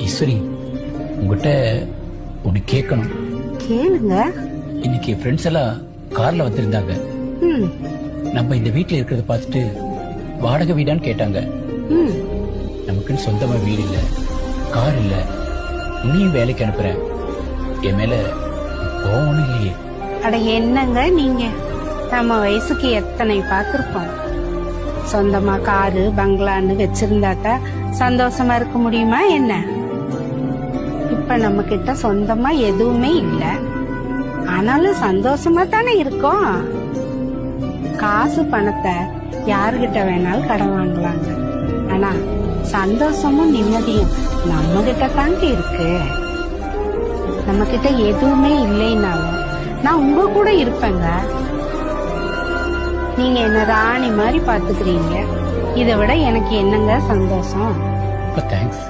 ஈஸ்வரி, உங்ககிட்ட ஒண்ணு கேட்கணும். கேளுங்க. இன்னைக்கு ஃப்ரெண்ட்ஸ் எல்லாம் கார்ல வந்திருந்தாங்க. நம்ம இந்த வீட்டுல இருக்கிறத பார்த்துட்டு வாடகை வீடான்னு கேட்டாங்க. நமக்குன்னு சொந்தமா வீடு இல்ல, கார் இல்ல, நீயும் வேலைக்கு அனுப்புறேன், என் மேல கோவம் இல்லையே? அட என்னங்க நீங்க, நம்ம வயசுக்கு எத்தனை பார்த்திருப்போம். சொந்தமா காரு பங்களான்னு வச்சிருந்தாக்கா சந்தோஷமா இருக்க முடியுமா என்ன? இப்ப நம்ம கிட்ட சொந்தமா எதுவுமே இல்ல, ஆனாலும் சந்தோஷமா தானே இருக்கோம். காசு பணத்தை யாருகிட்ட வேணாலும் கடன் வாங்கலாங்க, ஆனா சந்தோஷமும் நிம்மதியும் நம்ம கிட்ட தாங்க இருக்கு. நம்ம கிட்ட எதுவுமே இல்லைனாலும் நான் உங்க கூட இருப்பேங்க. நீங்க என்ன ராணி மாதிரி பாத்துக்கிறீங்க, இதை விட எனக்கு என்னங்க சந்தோஷம்? தேங்க்ஸ்.